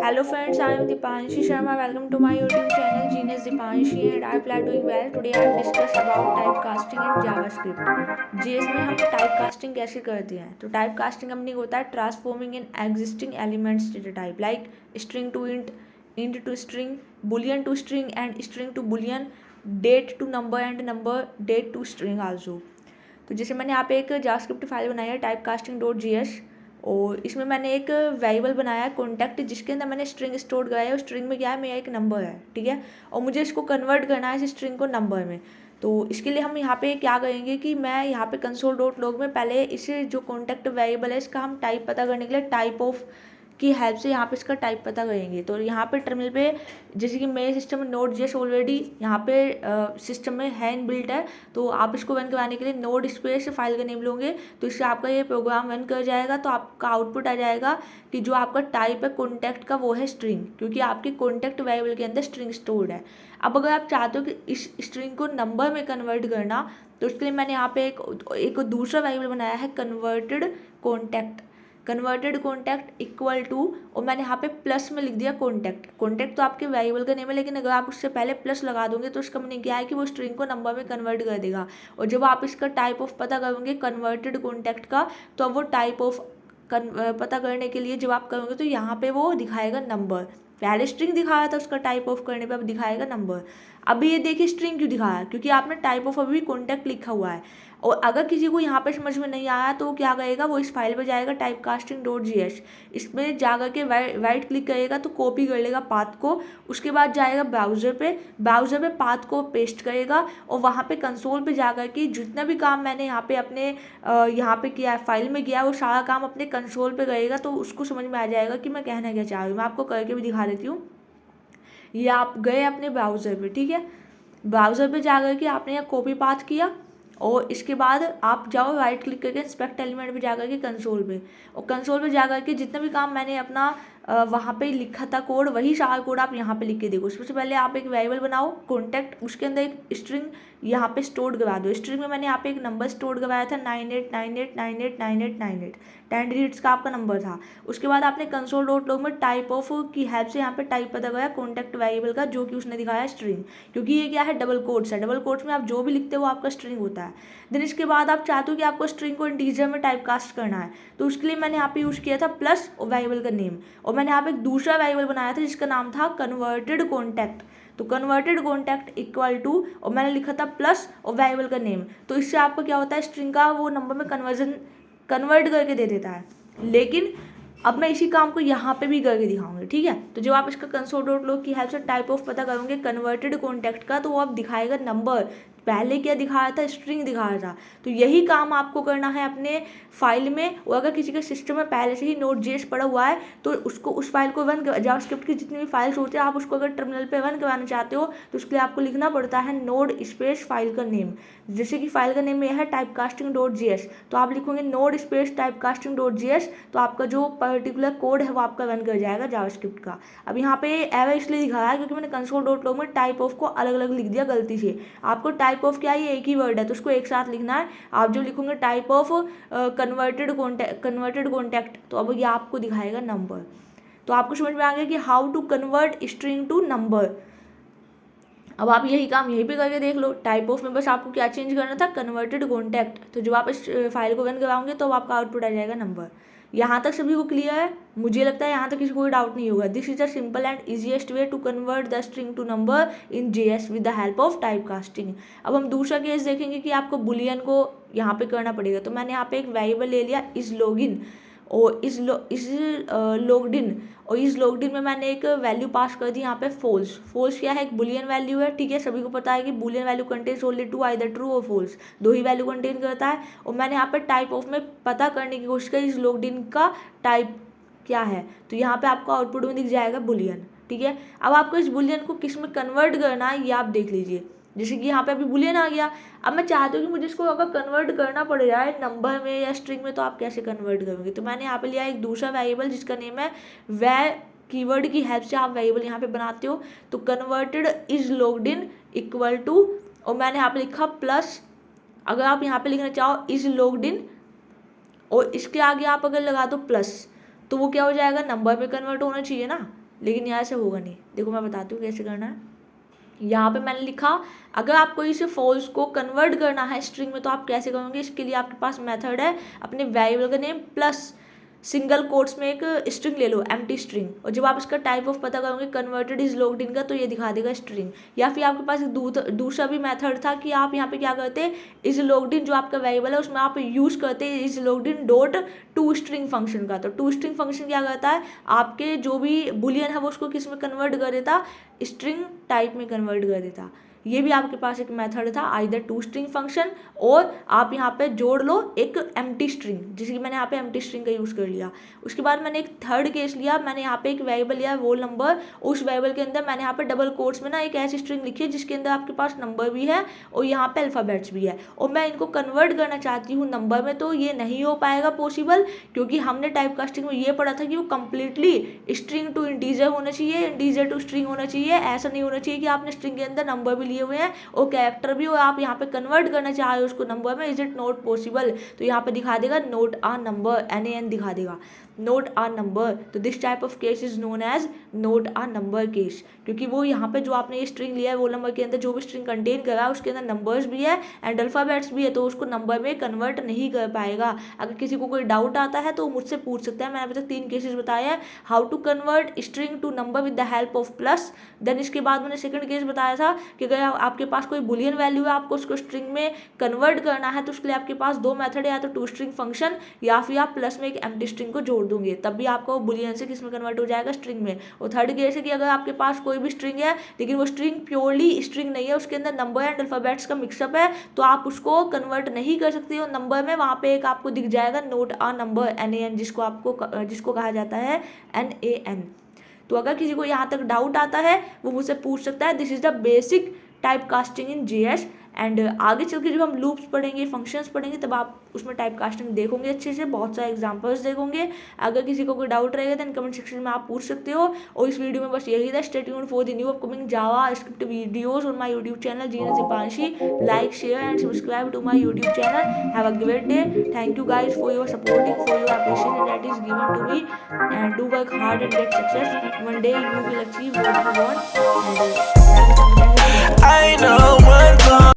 Hello friends, I am Dipanshi Sharma. Welcome to my YouTube channel Genius Dipanshi and I plan doing well. Today I will discuss about typecasting in JavaScript. JS में हम typecasting कैसे करते हैं? तो typecasting हमने होता है transforming in existing elements data type like string to int to string, boolean to string and string to boolean, date to number and number date to string also. तो जैसे मैंने यहाँ पे एक जावास्क्रिप्ट फाइल बनाई है typecasting.js और इसमें मैंने एक वेरिएबल बनाया है कॉन्टैक्ट जिसके अंदर मैंने स्ट्रिंग स्टोर कराया है और स्ट्रिंग में क्या है मेरा एक नंबर है, ठीक है। और मुझे इसको कन्वर्ट करना है इस स्ट्रिंग को नंबर में। तो इसके लिए हम यहाँ पे क्या करेंगे कि मैं यहाँ पे console.log में पहले इस जो कॉन्टैक्ट वेरिएबल है इसका हम टाइप पता करने के लिए टाइप ऑफ की हेल्प से यहाँ पे इसका टाइप पता करेंगे। तो यहाँ पे टर्मिनल पे जैसे कि मेरे सिस्टम में नोड जेएस ऑलरेडी यहाँ पे सिस्टम में है इनबिल्ट है, तो आप इसको रन करवाने के लिए नोड स्पेस फाइल का नेम लोगे तो इससे आपका ये प्रोग्राम रन कर जाएगा। तो आपका आउटपुट आ जाएगा कि जो आपका टाइप है कॉन्टैक्ट का वो है स्ट्रिंग, क्योंकि आपके कॉन्टैक्ट वेरिएबल के अंदर स्ट्रिंग स्टोर्ड है। अब अगर आप चाहते हो कि इस स्ट्रिंग को नंबर में कन्वर्ट करना, तो उसके लिए मैंने यहाँ पे एक दूसरा वेरिएबल बनाया है कन्वर्टेड कॉन्टैक्ट इक्वल टू, और मैंने यहाँ पे प्लस में लिख दिया कॉन्टैक्ट तो आपके वेरिएबल का नेम है, लेकिन अगर आप उससे पहले प्लस लगा दोगे तो उसका मीनिंग क्या है कि वो स्ट्रिंग को नंबर में कन्वर्ट कर देगा। और जब आप इसका टाइप ऑफ पता करोगे कन्वर्टेड कॉन्टैक्ट का, तो अब वो टाइप ऑफ पता करने के लिए जब आप करोगे तो यहाँ पे वो दिखाएगा नंबर। पहले स्ट्रिंग दिखाया था, उसका टाइप ऑफ करने पे अब दिखाएगा नंबर। अभी ये देखिए स्ट्रिंग क्यों दिखाया, क्योंकि आपने टाइप ऑफ अभी कॉन्टैक्ट लिखा हुआ है। और अगर किसी को यहाँ पे समझ में नहीं आया तो क्या करेगा, वो इस फाइल पे जाएगा typecasting.js, इसमें जाकर के राइट क्लिक करेगा तो कॉपी कर लेगा पाथ को। उसके बाद जाएगा ब्राउज़र पे पाथ को पेस्ट करेगा और वहाँ पे कंसोल पे जाकर के जितना भी काम मैंने यहाँ पे अपने यहाँ पे किया है फाइल में किया, वो सारा काम अपने कंसोल पे करेगा। तो उसको समझ में आ जाएगा कि मैं कहना क्या चाह रही हूँ। मैं आपको करके भी दिखा देती हूँ। ये आप गए अपने ब्राउज़र पे, ठीक है। ब्राउज़र पे जाकर के आपने यहाँ कॉपी पाथ किया और इसके बाद आप जाओ राइट क्लिक करके इंस्पेक्ट एलिमेंट पे जाकर के कंसोल पे, और कंसोल पे जाकर के जितना भी काम मैंने अपना वहाँ पे लिखा था कोड, वही सारा कोड आप यहाँ पे लिख के देखो। सबसे पहले आप एक वेरिएबल बनाओ कॉन्टैक्ट, उसके अंदर एक स्ट्रिंग यहाँ पे स्टोर करवा दो। स्ट्रिंग में मैंने यहाँ पे एक नंबर स्टोर करवाया था 9898989898, 10 डिजिट्स का आपका नंबर था। उसके बाद आपने console.log में टाइप ऑफ की हेल्प से यहाँ पे टाइप पता कराया कॉन्टैक्ट वेरिएबल का, जो कि उसने दिखाया स्ट्रिंग, क्योंकि ये क्या है डबल कोट्स है। डबल कोट्स में आप जो भी लिखते हो वो आपका स्ट्रिंग होता है। देन इसके बाद आप चाहते हो कि आपको स्ट्रिंग को इंटीजर में टाइप कास्ट करना है, तो उसके लिए मैंने यहाँ पे यूज़ किया था प्लस और वेरिएबल का नेम। और मैंने यहाँ पे एक दूसरा वेरिएबल बनाया था जिसका नाम था कन्वर्टेड कॉन्टैक्ट। तो कन्वर्टेड कॉन्टैक्ट इक्वल टू, और मैंने लिखा था प्लस और वेरिएबल का नेम। तो इससे आपको क्या होता है, स्ट्रिंग का वो नंबर में कन्वर्ट करके दे देता है। लेकिन अब मैं इसी काम को यहाँ पे भी करके दिखाऊंगी, ठीक है। तो जब आप इसका console.log की हेल्प से टाइप ऑफ पता करोगे कन्वर्टेड कॉन्टैक्ट का, तो वो अब दिखाएगा नंबर। पहले क्या दिखाया था, स्ट्रिंग दिखाया था। तो यही काम आपको करना है अपने फाइल में। और अगर किसी के सिस्टम में पहले से ही Node.js पड़ा हुआ है तो उसको उस फाइल को रन, जावास्क्रिप्ट की जितनी भी फाइल्स होती है आप उसको अगर टर्मिनल पे रन करवाना चाहते हो तो उसके लिए आपको लिखना पड़ता है नोड स्पेस फाइल का नेम। जैसे कि फाइल का नेम यह है typecasting.js, तो आप लिखोगे नोड स्पेस typecasting.js, तो आपका जो पर्टिकुलर कोड है वो आपका रन कर जाएगा जावास्क्रिप्ट का। अब यहाँ पे एरर इसलिए दिखाया है क्योंकि मैंने console.log में टाइप ऑफ को अलग अलग लिख दिया गलती से। आपको टाइप ऑफ क्या है, ये एक ही वर्ड है तो उसको एक साथ लिखना है। आप जो लिखोगे टाइप ऑफ कन्वर्टेड कॉन्टैक्ट, तो अब ये आपको दिखाएगा नंबर। तो आपको समझ में आ गया कि how to convert string to number. अब आप यही काम यहीं पे करके देख लो। टाइप ऑफ में बस आपको क्या चेंज करना था, कन्वर्टेड कॉन्टैक्ट। तो जब आप इस फाइल को रन कराओगे तो आपका आउटपुट आ जाएगा नंबर। यहाँ तक सभी को क्लियर है? मुझे लगता है यहाँ तक किसी को कोई डाउट नहीं होगा। This is a simple and easiest way to convert the string to number in JS with the help of type casting. अब हम दूसरा केस देखेंगे कि आपको बुलियन को यहाँ पे करना पड़ेगा। तो मैंने यहाँ पे एक वेरिएबल ले लिया इज लॉगिन और इज लॉग्ड इन, और इस लॉग्ड इन में मैंने एक वैल्यू पास कर दी यहाँ पे फॉल्स क्या है, एक बुलियन वैल्यू है, ठीक है। सभी को पता है कि boolean value contains only two, either true और फॉल्स, दो ही वैल्यू कंटेन करता है। और मैंने यहाँ पे टाइप ऑफ में पता करने की कोशिश की इस लॉग्ड इन का टाइप क्या है, तो यहाँ पे आपको आउटपुट में दिख जाएगा बुलियन, ठीक है। अब आपको इस बुलियन को किस में कन्वर्ट करना है ये आप देख लीजिए। जैसे कि यहाँ पे अभी बुलियन आ गया। अब मैं चाहती हूँ कि मुझे इसको अगर कन्वर्ट करना पड़ जाए नंबर में या स्ट्रिंग में, तो आप कैसे कन्वर्ट करोगे। तो मैंने यहाँ पे लिया एक दूसरा वेरिएबल जिसका नेम है वे कीवर्ड की हेल्प से आप वेरिएबल यहाँ पे बनाते हो। तो converted is logged in equal to, और मैंने यहाँ पे लिखा प्लस। अगर आप यहाँ पे लिखना चाहो इज लॉग्ड इन और इसके आगे आप अगर लगा दो प्लस, तो वो क्या हो जाएगा, नंबर में कन्वर्ट होना चाहिए ना। लेकिन यहाँ से होगा नहीं। देखो मैं बताती हूँ कैसे करना है। यहाँ पे मैंने लिखा, अगर आपको इसे फॉल्स को कन्वर्ट करना है स्ट्रिंग में तो आप कैसे करोगे। इसके लिए आपके पास मेथड है, अपने वेरिएबल का नेम प्लस सिंगल कोट्स में एक स्ट्रिंग ले लो, एम्प्टी स्ट्रिंग, और जब आप इसका टाइप ऑफ पता करोगे कन्वर्टेड इज लॉग्ड इन का, तो ये दिखा देगा स्ट्रिंग। या फिर आपके पास एक दूसरा भी मेथड था कि आप यहाँ पे क्या करते, इज लॉग्ड इन जो आपका वेरिएबल है उसमें आप यूज करते हैं is logged in dot to string function का। तो टू स्ट्रिंग फंक्शन क्या करता है, आपके जो भी बुलियन है वो उसको किस में कन्वर्ट कर देता, स्ट्रिंग टाइप में कन्वर्ट कर देता। ये भी आपके पास एक मेथड था, आइदर टू स्ट्रिंग फंक्शन, और आप यहाँ पे जोड़ लो एक एम्प्टी स्ट्रिंग, जिसकी मैंने यहाँ पे एम्प्टी स्ट्रिंग का यूज़ कर लिया। उसके बाद मैंने एक थर्ड केस लिया, मैंने यहाँ पे एक वेरिएबल लिया रोल नंबर, उस वेरिएबल के अंदर मैंने यहाँ पे डबल कोट्स में ना एक ऐसी स्ट्रिंग लिखी है जिसके अंदर आपके पास नंबर भी है और यहाँ पे अल्फ़ाबेट्स भी है, और मैं इनको कन्वर्ट करना चाहती हूँ नंबर में, तो ये नहीं हो पाएगा पॉसिबल, क्योंकि हमने टाइप कास्टिंग में ये पढ़ा था कि वो कंप्लीटली स्ट्रिंग टू इंटीजर होना चाहिए, इंटीजर टू स्ट्रिंग होना चाहिए। ऐसा नहीं होना चाहिए कि आपने स्ट्रिंग के अंदर नंबर भी लिए हुए हैं और कैरेक्टर भी, और आप यहाँ पे कन्वर्ट करना चाह रहे हो उसको नंबर में, इज इट नॉट पॉसिबल। तो यहाँ पे दिखा देगा नोट आ नंबर, NaN दिखा देगा, नोट आ नंबर। तो this type of case is known as not a number case, क्योंकि वो यहाँ पे जो आपने ये स्ट्रिंग लिया है वो नंबर के अंदर जो भी स्ट्रिंग कंटेन कर रहा है उसके अंदर नंबर्स भी है एंड अल्फ़ाबेट्स भी है, तो उसको नंबर में कन्वर्ट नहीं कर पाएगा। अगर किसी को कोई डाउट आता है तो मुझसे पूछ सकता है। मैंने अभी तक 3 केसेस बताए हैं, how to convert string to number with the help of plus. Then इसके बाद मैंने सेकंड केस बताया था कि अगर आपके पास कोई बुलियन वैल्यू है, आपको उसको स्ट्रिंग में कन्वर्ट करना है, तो उसके लिए आपके पास 2 मेथड है, या तो टू स्ट्रिंग फंक्शन या फिर आप प्लस में एक एम्प्टी स्ट्रिंग को जोड़ दोगे, तब भी आपको बुलियन से किस में कन्वर्ट हो जाएगा, स्ट्रिंग में। और थर्ड केस है कि अगर आपके पास कोई भी स्ट्रिंग है लेकिन वो स्ट्रिंग प्योरली स्ट्रिंग नहीं है, उसके अंदर नंबर एंड अल्फाबेट्स का मिक्सअप है, तो आप उसको कन्वर्ट नहीं कर सकते हो नंबर में। वहाँ पे एक आपको दिख जाएगा नोट आ नंबर, NaN, जिसको कहा जाता है NaN। तो अगर किसी को यहाँ तक डाउट आता है वो मुझसे पूछ सकता है। This is the basic type casting in JS। And आगे चल के जब हम लूप्स पढ़ेंगे, फंक्शंस पढ़ेंगे, तब आप उसमें टाइप कास्टिंग देखोगे अच्छे से, बहुत सारे एग्जांपल्स देखोगे। अगर किसी को कोई डाउट रहेगा देन कमेंट सेक्शन में आप पूछ सकते हो। और इस वीडियो में बस यही था। Stay tuned for the new upcoming JavaScript videos on my YouTube channel genius Deepanshi. Like, share and subscribe to my YouTube channel. Have a great day. Thank you guys for your supporting, for your appreciation that is given to me, and do work hard and get success. One day you will achieve what you want, and I know one